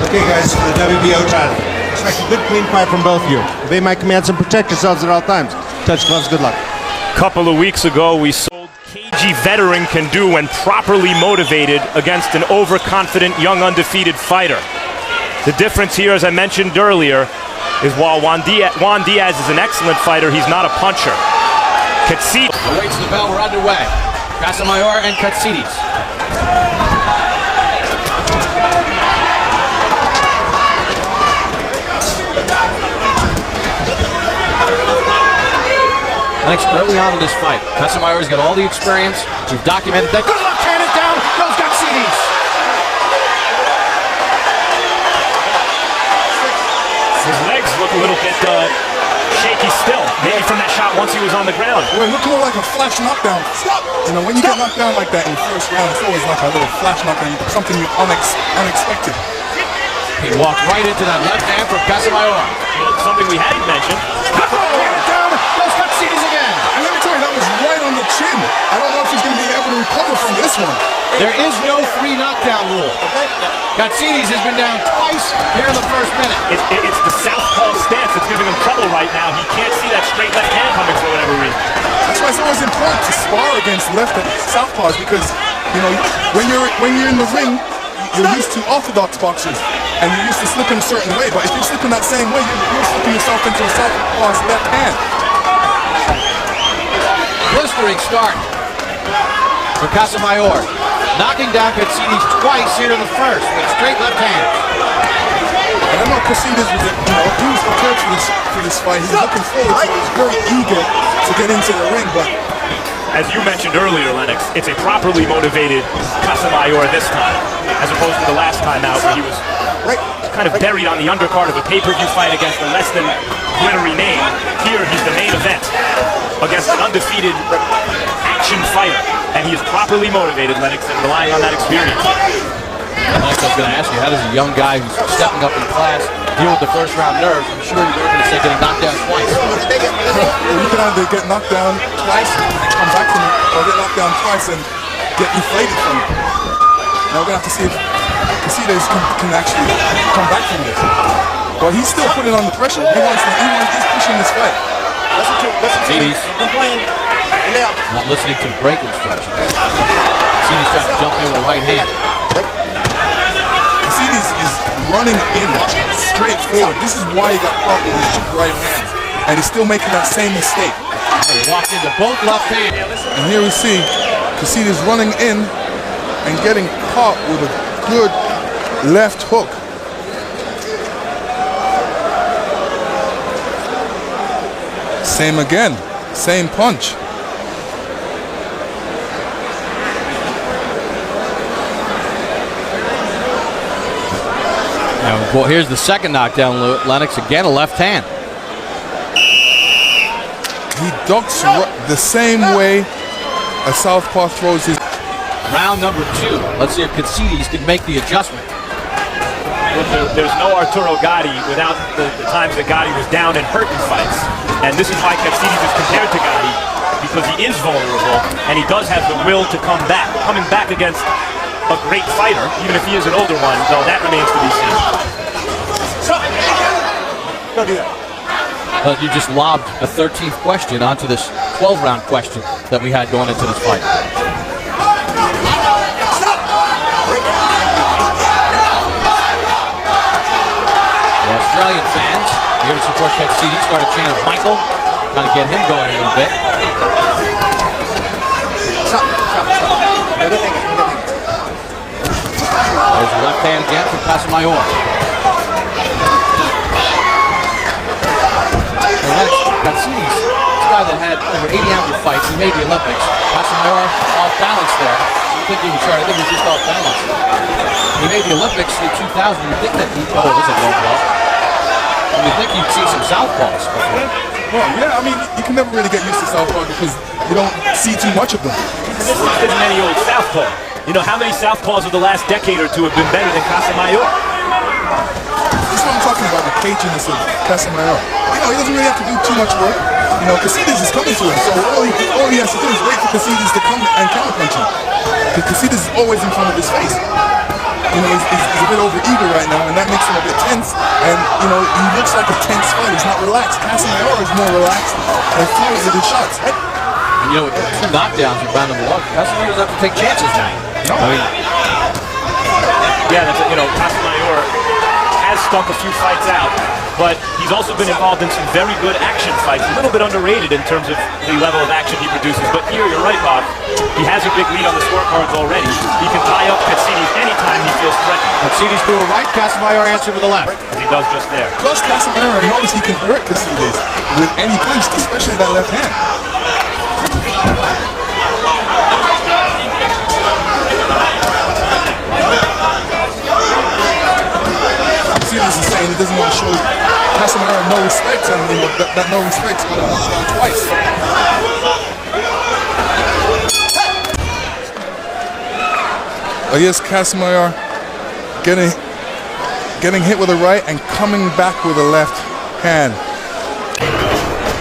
Okay, guys, for the WBO title. Expect a good, clean fight from both of you. Obey my commands and protect yourselves at all times. Touch gloves, good luck. Couple of weeks ago, we saw cagey veteran can do when properly motivated against an overconfident, young, undefeated fighter. The difference here, as I mentioned earlier, is while Juan Diaz is an excellent fighter, he's not a puncher. Katsidis awaits the bell. We're underway. Casamayor and Katsidis. Next, early on in this fight, Casamayor's got all the experience. We've documented that. Good luck, hand it down. Goes Katsidis. His legs look a little bit shaky still. Maybe from that shot once he was on the ground. Well, it looked more like a flash knockdown. You know, when you get knocked down like that in the first round, it's always like a little flash knockdown, something unexpected. He walked right into that left hand from Casamayor. Something we hadn't mentioned. Down goes Katsidis again. And let me tell you, that was right on the chin. I don't know if he's going to be able to recover from this one. There is no free knockdown rule. Katsidis has been down twice here in the first minute. It's the southpaw stance that's giving him trouble right now. He can't see that straight left hand coming for whatever reason. That's why it's always important to spar against left and southpaws, because you know when you're in the ring, you're used to orthodox boxers and you're used to slipping a certain way. But if you're slipping that same way, you're slipping yourself into a southpaw's left hand. Blistering start for Casamayor, knocking down Katsidis twice here in the first with straight left hand. And I know Katsidis was, he was prepared for this fight. He's looking forward to it. He's very eager to get into the ring, but as you mentioned earlier, Lennox, it's a properly motivated Casamayor this time, as opposed to the last time out where he was kind of buried on the undercard of a pay-per-view fight against a less than glittery name. Here, he's the main event against an undefeated action fighter, and he is properly motivated, Lennox, and relying on that experience. Lennox, I was going to ask you, how does a young guy who's stepping up in class deal with the first round nerves? I'm sure you're going to say getting knocked down twice. You can either get knocked down twice and come back from it, or get knocked down twice and get deflated from it. Now we're going to have to see if Katsidis can actually come back from this. But he's still putting on the pressure. He's pushing this fight. Katsidis not listening to break instructions. Katsidis trying to jump in with a right hand. Katsidis is running in straight forward. This is why he got caught with his right hand. And he's still making that same mistake. He walked into both left hands. And here we see Katsidis running in and getting caught with a good left hook. Same again, same punch. Now, well, here's the second knockdown, Lennox, again a left hand. He ducks the same way a southpaw throws his. Round number 2. Let's see if Katsidis can make the adjustment. There's no Arturo Gatti without the times that Gatti was down and hurt in fights. And this is why Katsidis is compared to Gatti, because he is vulnerable and he does have the will to come back. Coming back against a great fighter, even if he is an older one, though that remains to be seen. Don't do that. Well, you just lobbed a 13th question onto this 12-round question that we had going into this fight. Australian fans here to support Katsidis. Start a chain of Michael, trying to get him going a little bit. There's the left hand again from Casamayor. Katsidis, this guy that had over 80 amateur fights, he made the Olympics. Casamayor off balance there. You think he was sorry, I think he was just off balance. He made the Olympics in 2000. You think that he, oh, this is a low blow. You think you'd see some southpaws before. Well, yeah, I mean, you can never really get used to southpaw because you don't see too much of them. This isn't any old southpaw. You know, how many southpaws of the last decade or two have been better than Casamayor? This is what I'm talking about, the caginess of Casamayor. You know, he doesn't really have to do too much work. You know, Katsidis is coming to him, so all he has to do is wait for Katsidis to come and counter. always in front of his face. You know, he's a bit over-eager right now, and that makes him a bit tense. And, you know, he looks like a tense fighter. He's not relaxed. Casamayor is more relaxed and flows with his shots. And, you know, with 2 knockdowns in round number 1, Casamayor doesn't have to take chances now. No. I mean, Yeah, that's you know, Casamayor has stunk a few fights out, but he's also been involved in some very good action fights. A little bit underrated in terms of the level of action he produces. But here, you're right, Bob. He has a big lead on the scorecards already. He can tie up Katsidis anytime he feels threatened. Katsidis to a right, Casamayor answer with a left. As he does just there. Plus, Casamayor knows he can hurt Katsidis with any punch, especially that left hand. Katsidis is saying he doesn't want to show Casamayor no respect, and you know, that no respect's going to knock down twice. Yes, Casamayor getting hit with a right and coming back with a left hand.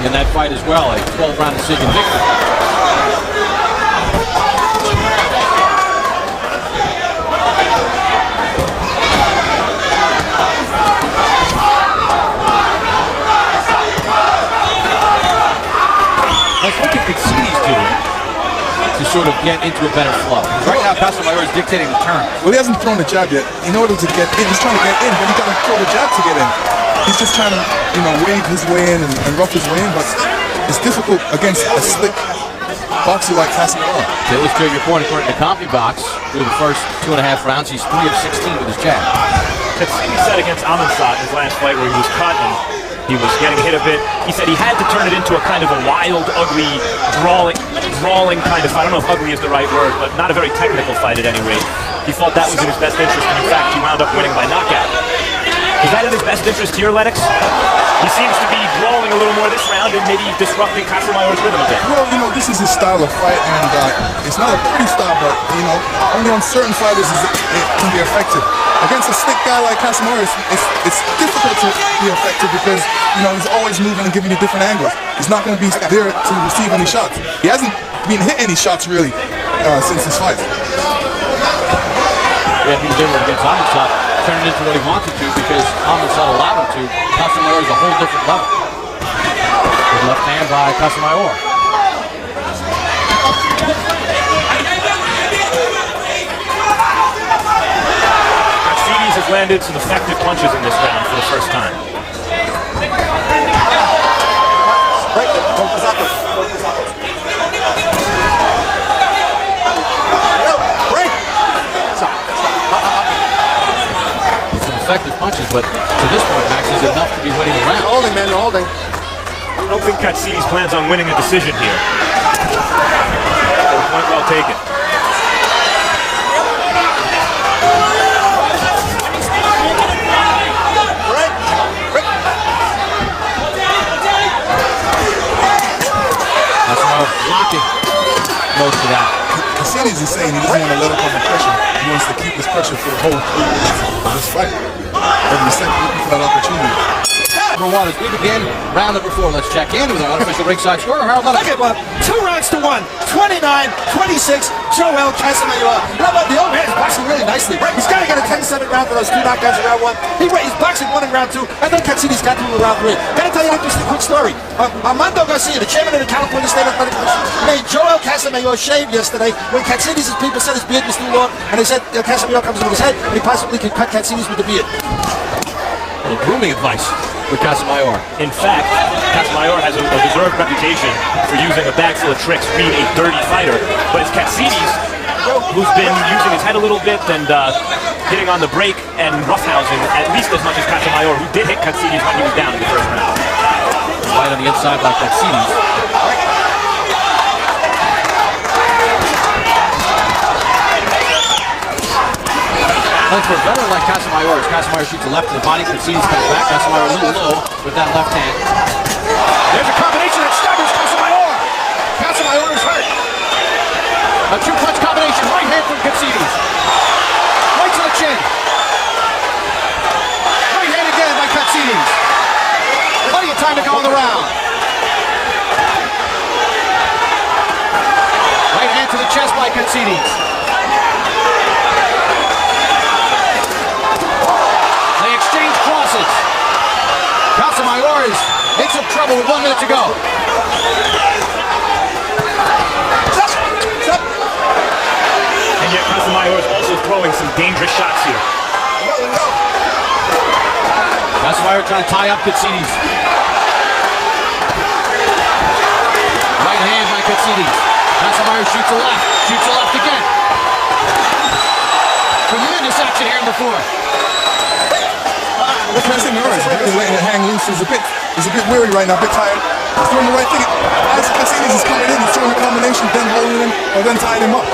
In that fight as well, a 12-round decision victory. Let's look at Katsidis doing to sort of get into a better flow. Right now, Casamayor is dictating the turn. Well, he hasn't thrown the jab yet. In order to get in, he's trying to get in, but he's got to throw the jab to get in. He's just trying to, you know, wave his way in and rough his way in, but it's difficult against a slick boxer like Casamayor. To illustrate your point, according to CompuBox, through the first 2.5 rounds, he's 3 of 16 with his jab. Katsidis said against Amensat in his last fight where he was cut and he was getting hit a bit. He said he had to turn it into a kind of a wild, ugly, brawling kind of fight. I don't know if ugly is the right word, but not a very technical fight at any rate. He thought that was in his best interest, and in fact, he wound up winning by knockout. Is that in his best interest here, Lennox? He seems to be brawling a little more this round and maybe disrupting Casamayor's rhythm a bit. Well, you know, this is his style of fight, and it's not a pretty style, but, you know, only on certain fighters it can be effective. Against a slick guy like Casamayor, it's difficult to be effective because, you know, he's always moving and giving you different angles. He's not going to be there to receive any shots. He hasn't been hit any shots, really, since this fight. Yeah, he was able to get Amensat turn it into what he wanted to because Amensat allowed him to. Casamayor is a whole different level. Good left hand by Casamayor. Katsidis has landed some effective punches in this round for the first time. Effective punches, but to this point, Max, is enough to be winning the round. Holding, man, holding. I don't think Katsidis plans on winning a decision here. Point well taken. That's how blocking most of that. Katsidis is saying he doesn't want to let up on the pressure. He wants to keep his pressure for the whole 3 minutes of this fight. Every second looking for that opportunity. Number 1 as we begin round number 4. Let's check in with our unofficial ringside scorer, Harold Lennox. Look at 2 rounds to 1. 29-26. Joel Casamayor. You know what? The old man is boxing really nicely. He's got to get a 10-7 round for those 2 knockdowns in round 1. He's boxing 1 in round 2, and then Katsidis got through in round 3. Got to tell you an interesting quick story. Armando Garcia, the chairman of the California State Athletic Commission, made Joel Casamayor shave yesterday when Katsidis' people said his beard was too long, and they said Casamayor comes with his head, and he possibly can cut Katsidis with the beard. A little grooming advice with Casamayor. In fact, Casamayor has a deserved reputation for using a bag full of tricks, being a dirty fighter. But it's Katsidis who's been using his head a little bit and hitting on the break and roughhousing at least as much as Casamayor, who did hit Katsidis when he was down in the first round. Right on the inside by Katsidis. Looks for a veteran like Casamayor as Casamayor shoots a left to the body. Katsidis comes back. Casamayor a little low with that left hand. There's a combination that staggers Casamayor. Casamayor is hurt. A 2-punch combination. Right hand from Katsidis. Right to the chin. Right hand again by Katsidis. Plenty of time to go in the round. Right hand to the chest by Katsidis. table with 1 minute to go. And yet Casamayor is also throwing some dangerous shots here. Casamayor trying to tie up Katsidis. Right hand by Katsidis. Casamayor shoots a left again. Tremendous action here in the fourth. Casamayor is really letting it hang loose. He's a bit weary right now, a bit tired. He's doing the right thing. As Katsidis is coming in, he's throwing a combination, then holding him, or then tying him up.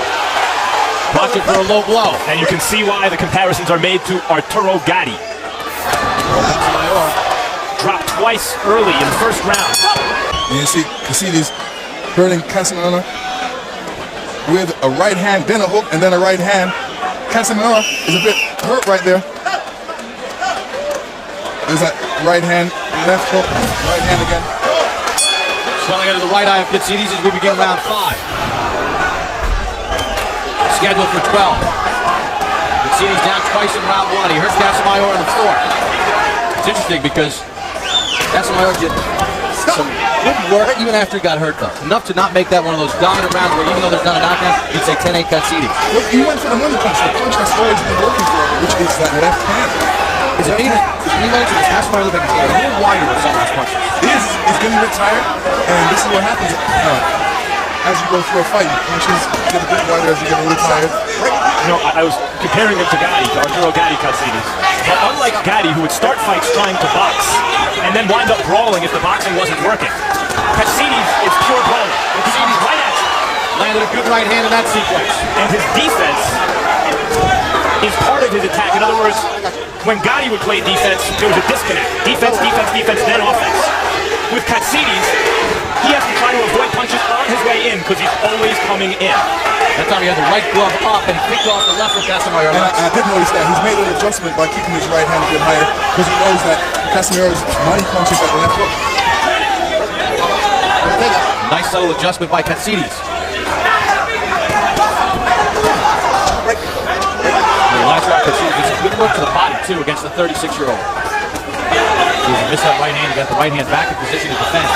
Pocket for a low blow. And you can see why the comparisons are made to Arturo Gatti. Dropped twice early in the first round. And you see Katsidis hurting Casamayor with a right hand, then a hook, and then a right hand. Casamayor is a bit hurt right there. There's that right hand, left hook, right hand again. Swelling under the right eye of Katsidis as we begin round 5. Scheduled for 12. Katsidis down twice in round 1. He hurts Casamayor in the fourth. It's interesting because Casamayor did some good work even after he got hurt, though. Enough to not make that one of those dominant rounds where even though there's not a knockdown, you'd say 10-8 Katsidis. Look, he went for the money punch, the punch that's always been working for him, which is that left hand. Is it me mentioned this Casamayor looked like a little wider with some of his punches? He's getting a bit tired, and this is what happens as you go through a fight. Punches get a bit wider as you get a little tired. You know, I was comparing him to Gatti, to Arturo Gatti Katsidis. But unlike Gatti, who would start fights trying to box and then wind up brawling if the boxing wasn't working, Katsidis is pure brawling. Katsidis right at you. Landed a good right hand in that sequence. And his defense is part of his attack. In other words, when Gatti would play defense, there was a disconnect. Defense, defense, defense, then offense. With Katsidis, he has to try to avoid punches on his way in because he's always coming in. That time he had the right glove up and picked off the left with Casamayor. And I did notice that he's made an adjustment by keeping his right hand a bit higher because he knows that Casamayor's money punches at the left hook. Nice subtle adjustment by Katsidis. The last round, Katsidis gets a good look to the body, too, against the 36-year-old. He missed that right hand. He got the right hand back in position to defend.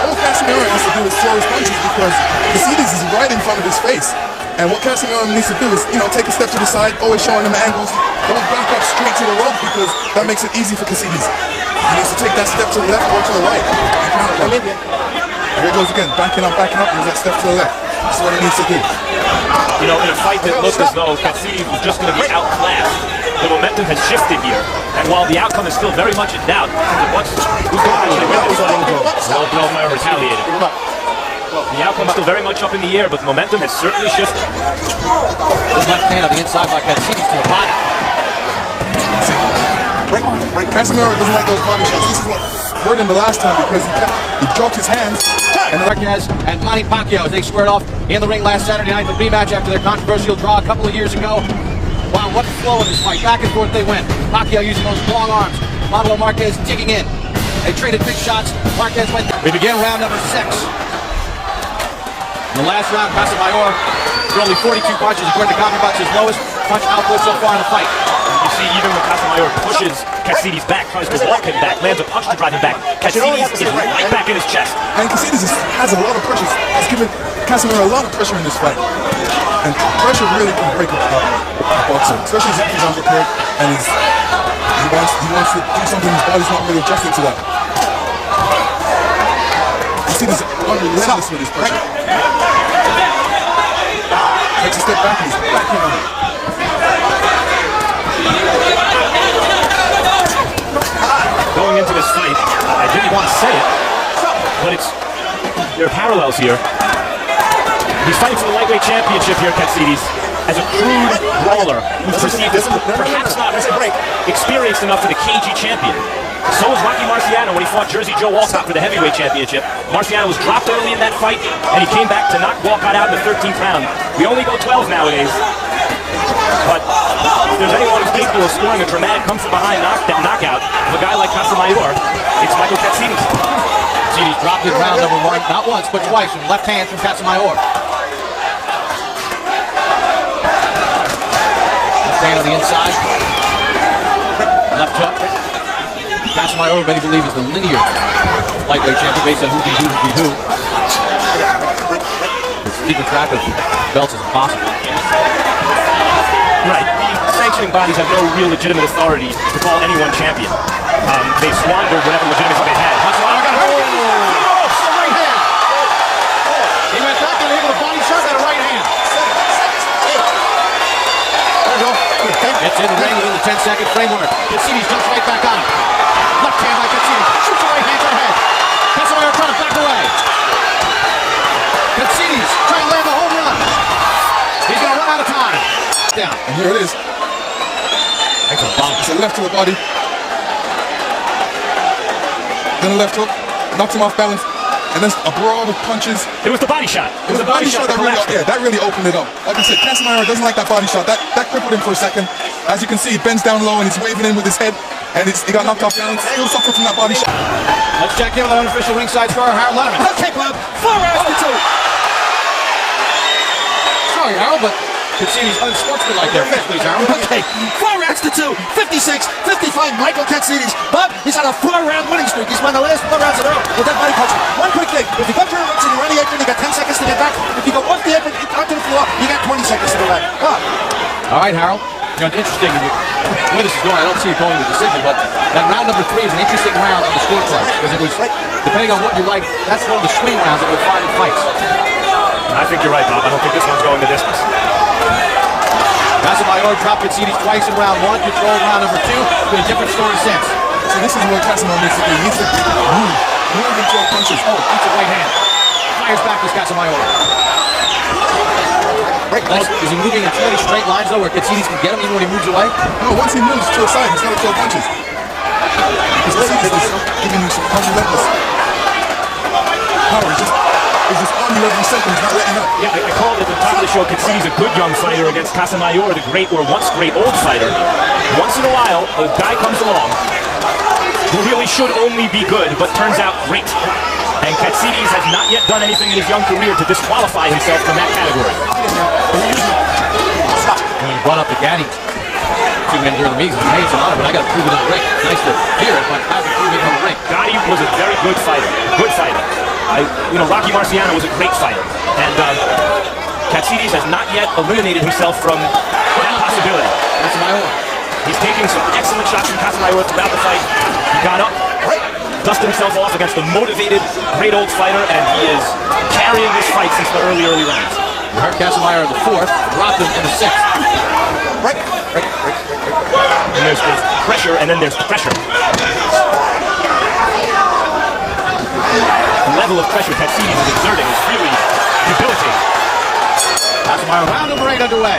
All Casamayor has to do is throw his punches because Katsidis is right in front of his face. And what Casamayor needs to do is, take a step to the side, always showing him angles. Don't back up straight to the rope because that makes it easy for Katsidis. He needs to take that step to the left or to the right. Here it goes again, backing up, there's that step to the left. That's what he needs to do. You know, in a fight that looked as though Katsidis was just going to be outclassed, the momentum has shifted here. And while the outcome is still very much in doubt, who's going to actually win this fight? Well, Belmar retaliated. The outcome is still very much up in the air, but the momentum has certainly shifted. The left hand on the inside by Katsidis to the body. Casamayor doesn't like those body shots. This is what hurt him the last time because he dropped his hands. And Marquez and Manny Pacquiao as they squared off in the ring last Saturday night, the rematch after their controversial draw a couple of years ago. Wow, what a flow in this fight. Back and forth they went. Pacquiao using those long arms. Pablo Marquez digging in. They traded big shots. Marquez went. We begin round number 6. In the last round, Casamayor threw only 42 punches, according to CompuBox, his lowest punch output so far in the fight. You see, even when Casamayor pushes Katsidis back, tries to walk him back, lands a punch to drive him back, Katsidis is right back in his chest. And Katsidis has a lot of pressure. He's given Casamayor a lot of pressure in this fight. And pressure really can break a boxer, especially if he's unprepared and he wants to do something his body's not really adjusting to that. Katsidis is unrelentless with his pressure. Takes a step back and he's back in on it. Going into this fight, I didn't want to say it, but there are parallels here. He's fighting for the lightweight championship here, Katsidis, as a crude brawler who's perceived as perhaps not experienced enough for the KG champion. So was Rocky Marciano when he fought Jersey Joe Walcott for the heavyweight championship. Marciano was dropped early in that fight, and he came back to knock Walcott out in the 13th round. We only go 12 nowadays. But if there's anyone who's capable of scoring a dramatic come-from-behind knockout of a guy like Casamayor, it's Michael Katsidis. Katsidis dropped in round number 1, not once, but twice, from left hand from Casamayor. Left hand on the inside. Left hook. Casamayor, many believe, is the linear lightweight champion based on who beat who. Keeping track of belts is impossible. Right. The sanctioning bodies have no real legitimate authority to call anyone champion. They squandered whatever legitimacy they had. Casamayor got hurt. Right hand. He went back and hit with a body shot and a right hand. There we go. It's in the ring within the 10-second framework. Katsidis jumps right back on. Left hand by Katsidis. Shoots the right hand to the head. Casamayor trying to back away. Katsidis trying to land the home run. He's going to run out of time. Down. And here it is. That's a bump. It's a left to the body. Then a left hook. Knocks him off balance. And then a brawl of punches. It was the body shot. It was a body shot that really opened it up. Like I said, Casamayor doesn't like that body shot. That crippled him for a second. As you can see, he bends down low and he's waving in with his head. And he got knocked off balance. Still suffering from that body shot. Let's check in with our unofficial ringside scorer, Harold Letterman. Okay, Bob. 4 rounds to 2. Sorry, Harold, but Katsidis unsportsmanlike there. Fifth, please, Harold. Okay, 4 rounds to 2. 56, 55, Michael Katsidis. Bob, he's on a 4-round winning streak. He's won the last 4 rounds in a row with that body punch. One quick thing. If you go through the ropes and you're on the apron, you got 10 seconds to get back. If you go off the apron onto the floor, you got 20 seconds to get back. All right, Harold. You know, it's interesting. The way this is going, I don't see it going to decision, but that round number 3 is an interesting round on the scorecard because it was, depending on what you like, that's one of the swing rounds that we'll find in fights. I think you're right, Bob. I don't think this one's going the distance. Casamayor dropped Katsidis twice in round 1, controlled round number 2. It's been a different story since. So this is where Casamayor needs to be. He needs to move and throw punches. Oh, that's a right hand. Fires back this Casamayor. Is he moving in 20 straight lines, though, where Katsidis can get him even when he moves away? No, once he moves to the side, he's got to throw punches. Because Katsidis is giving him some relentless power. He's just on you every second. He's not letting up. Yeah, I called at the top of the show, Katsidis a good young fighter against Casamayor, the great or once great old fighter. Once in a while, a guy comes along who really should only be good, but turns out great. And Katsidis has not yet done anything in his young career to disqualify himself from that category. When he brought up the Gaddy 2 minutes during the meetings, he hates a lot, but I got to prove it in the ring. Nice to hear it, but I have to prove it in the ring. Gotti was a very good fighter. Good fighter. Rocky Marciano was a great fighter. And Katsidis has not yet eliminated himself from that possibility. Casamayor. He's taking some excellent shots from Casamayor throughout the fight. He got up, dusted himself off against a motivated, great old fighter, and he is carrying this fight since the early rounds. You heard Casamayor in the 4th, dropped him in the 6th. And there's pressure, and then there's pressure. The level of pressure Katsidis is exerting is really debilitating. Casamayor, round number 8 underway.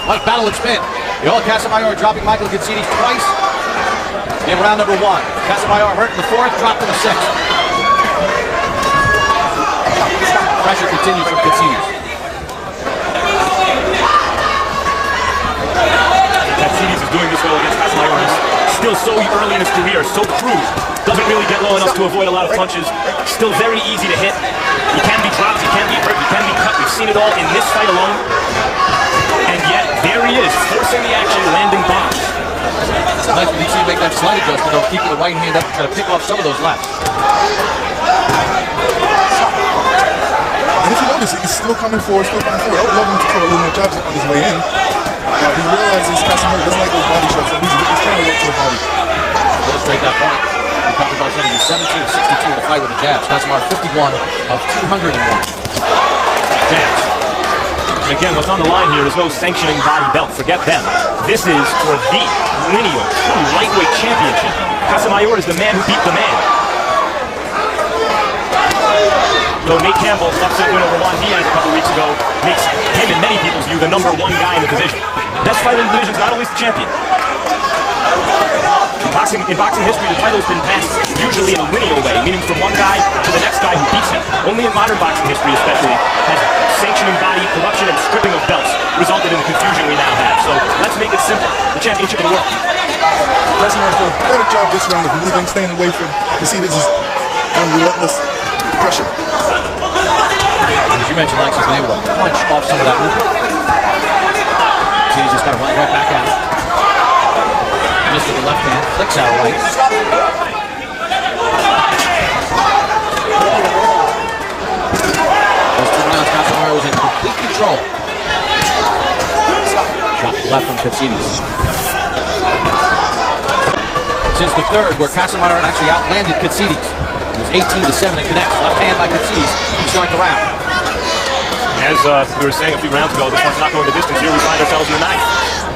What battle it's been. The old Casamayor dropping Michael Katsidis twice in round number 1. Casamayor hurt in the 4th, dropped in the 6th. Pressure continues from Katsidis. Katsidis is doing this well against Casamayor. He's still so early in his career, so crude. Doesn't really get low enough to avoid a lot of punches. Still very easy to hit. He can be dropped, he can be hurt, he can be cut. We've seen it all in this fight alone. And yet, there he is, forcing the action, landing bombs. It's nice when you see him make that slight adjustment, though, keeping the right hand up and trying to pick off some of those lefts. And if you notice, he's still coming forward, I would love him to throw a little more jabs on his way in. He realizes Casamayor doesn't like those body shots, so he's trying to work to the body. Illustrate that point. He comes about 17-62 in the fight with the jabs. Casamayor 51 of 201. Jabs. And again, what's on the line here is no sanctioning body belt. Forget them. This is for the lineal, true lightweight championship. Casamayor is the man who beat the man. Though Nate Campbell's upset win over Juan Diaz a couple weeks ago makes him, in many people's view, the #1 guy in the division. Best fighter in the division is not always the champion. In boxing history, the title's been passed usually in a lineal way, meaning from one guy to the next guy who beats him. Only in modern boxing history, especially, has sanctioning body production and stripping of belts resulted in the confusion we now have. So let's make it simple. The championship of the world. Casamaior's doing a better job this round of moving, staying away from Katsidis' relentless pressure. As you mentioned, Lex has been able to punch off some of that movement. Katsidis just got to run right back at it. Missed with the left hand, flicks out right. Katsidis. Since the third, where Casamayor actually outlanded Katsidis. It was 18-7 and connects. Left hand by Katsidis to start the round. As we were saying a few rounds ago, this one's not going the distance. Here we find ourselves in the ninth.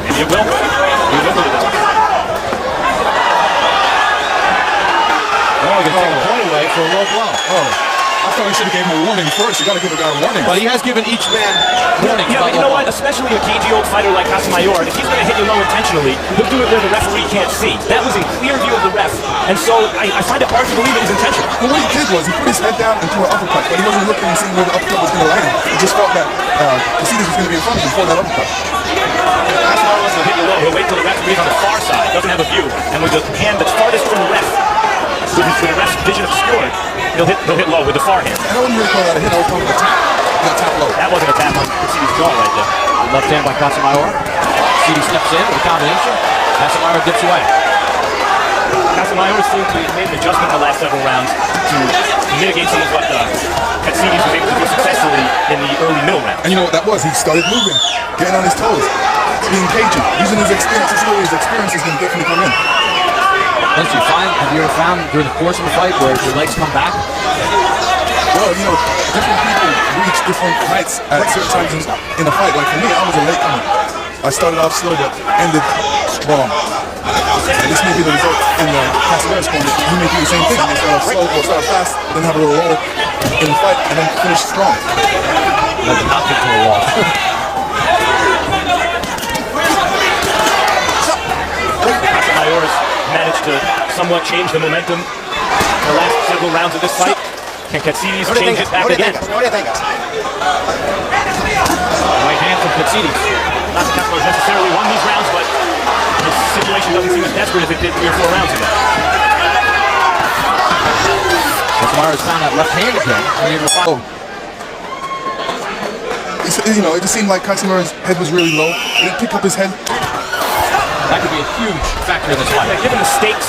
Maybe it will. We will go to the distance. Oh, he's going to take a point away for a low blow. Oh, I thought he should have gave him a warning first. You got to give a guy a warning. But he has given each man warnings. Yeah, about but you know low what? blow. Especially a cagey old fighter like Casamayor, if he's going to hit you low intentionally, he'll do it where the referee can't see. That was in clear view of the ref, and so I find it hard to believe it was intentional. And what he did was he put his head down and threw an uppercut, but he wasn't looking and seeing where the uppercut was going to land. He just felt that Katsidis was going to be in front of him for that uppercut. Casamayor wants to hit you low. He'll wait till the referee's on the far side, doesn't have a view, and with the hand that's farthest from the ref, with the ref's vision obscured, he'll hit low with the far hand. And I wouldn't really call that a hit. I would call it a tap. Not tap low. That wasn't a tap on Katsidis' jaw right there. Left hand by Casamayor. Katsidis steps in with a combination. Casamayor dips away. Casamayor seemed to have made an adjustment in the last several rounds to mitigate some of what Katsidis was able to do successfully in the early middle round. And you know what that was? He started moving, getting on his toes, being cagey, using his experience. This is where his experience is going to definitely come in. Have you ever found during the course of a fight where your legs come back? Well, you know, different people reach different heights at certain times in a fight. Like for me, I was a late comer. I started off slow but ended strong. And this may be the result in the Casamayor's corner. He may do the same thing. He may start off slow or start off fast, then have a little lull in the fight, and then finish strong. Like not get to a wall. Casamayor's managed to somewhat change the momentum in the last several rounds of this fight. Can Katsidis change it back again? Right hand from Katsidis. Not that Casamayor necessarily won these rounds, but the situation doesn't seem as desperate as it did 3 or 4 rounds ago. Casamayor has found that left hand again. You know, it just seemed like Casamayor's head was really low. He didn't pick up his head. That could be a huge factor in this fight. Yeah, given the stakes,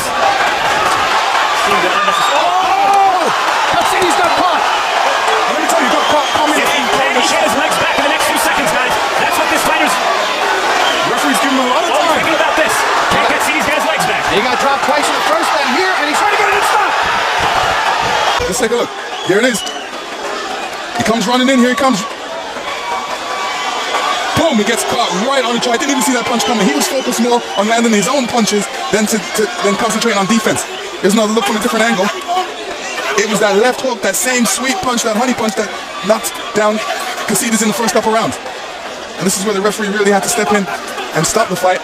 seemed unnecessary. Oh! Katsidis got caught! Let me tell you, got caught coming in. He get his legs back in the next few seconds, guys. That's what this fighter's. Referee's giving him a lot of time. Thinking about this. Can Katsidis get his legs back? He got dropped twice in the first and here, and he's trying to get it in stop! Let's take a look. Here it is. He comes running in. Here he comes. Boom, he gets caught right on the jaw. I didn't even see that punch coming. He was focused more on landing his own punches than concentrating on defense. There's another look from a different angle. It was that left hook, that same sweet punch, that honey punch that knocked down Katsidis in the first couple rounds. And this is where the referee really had to step in and stop the fight.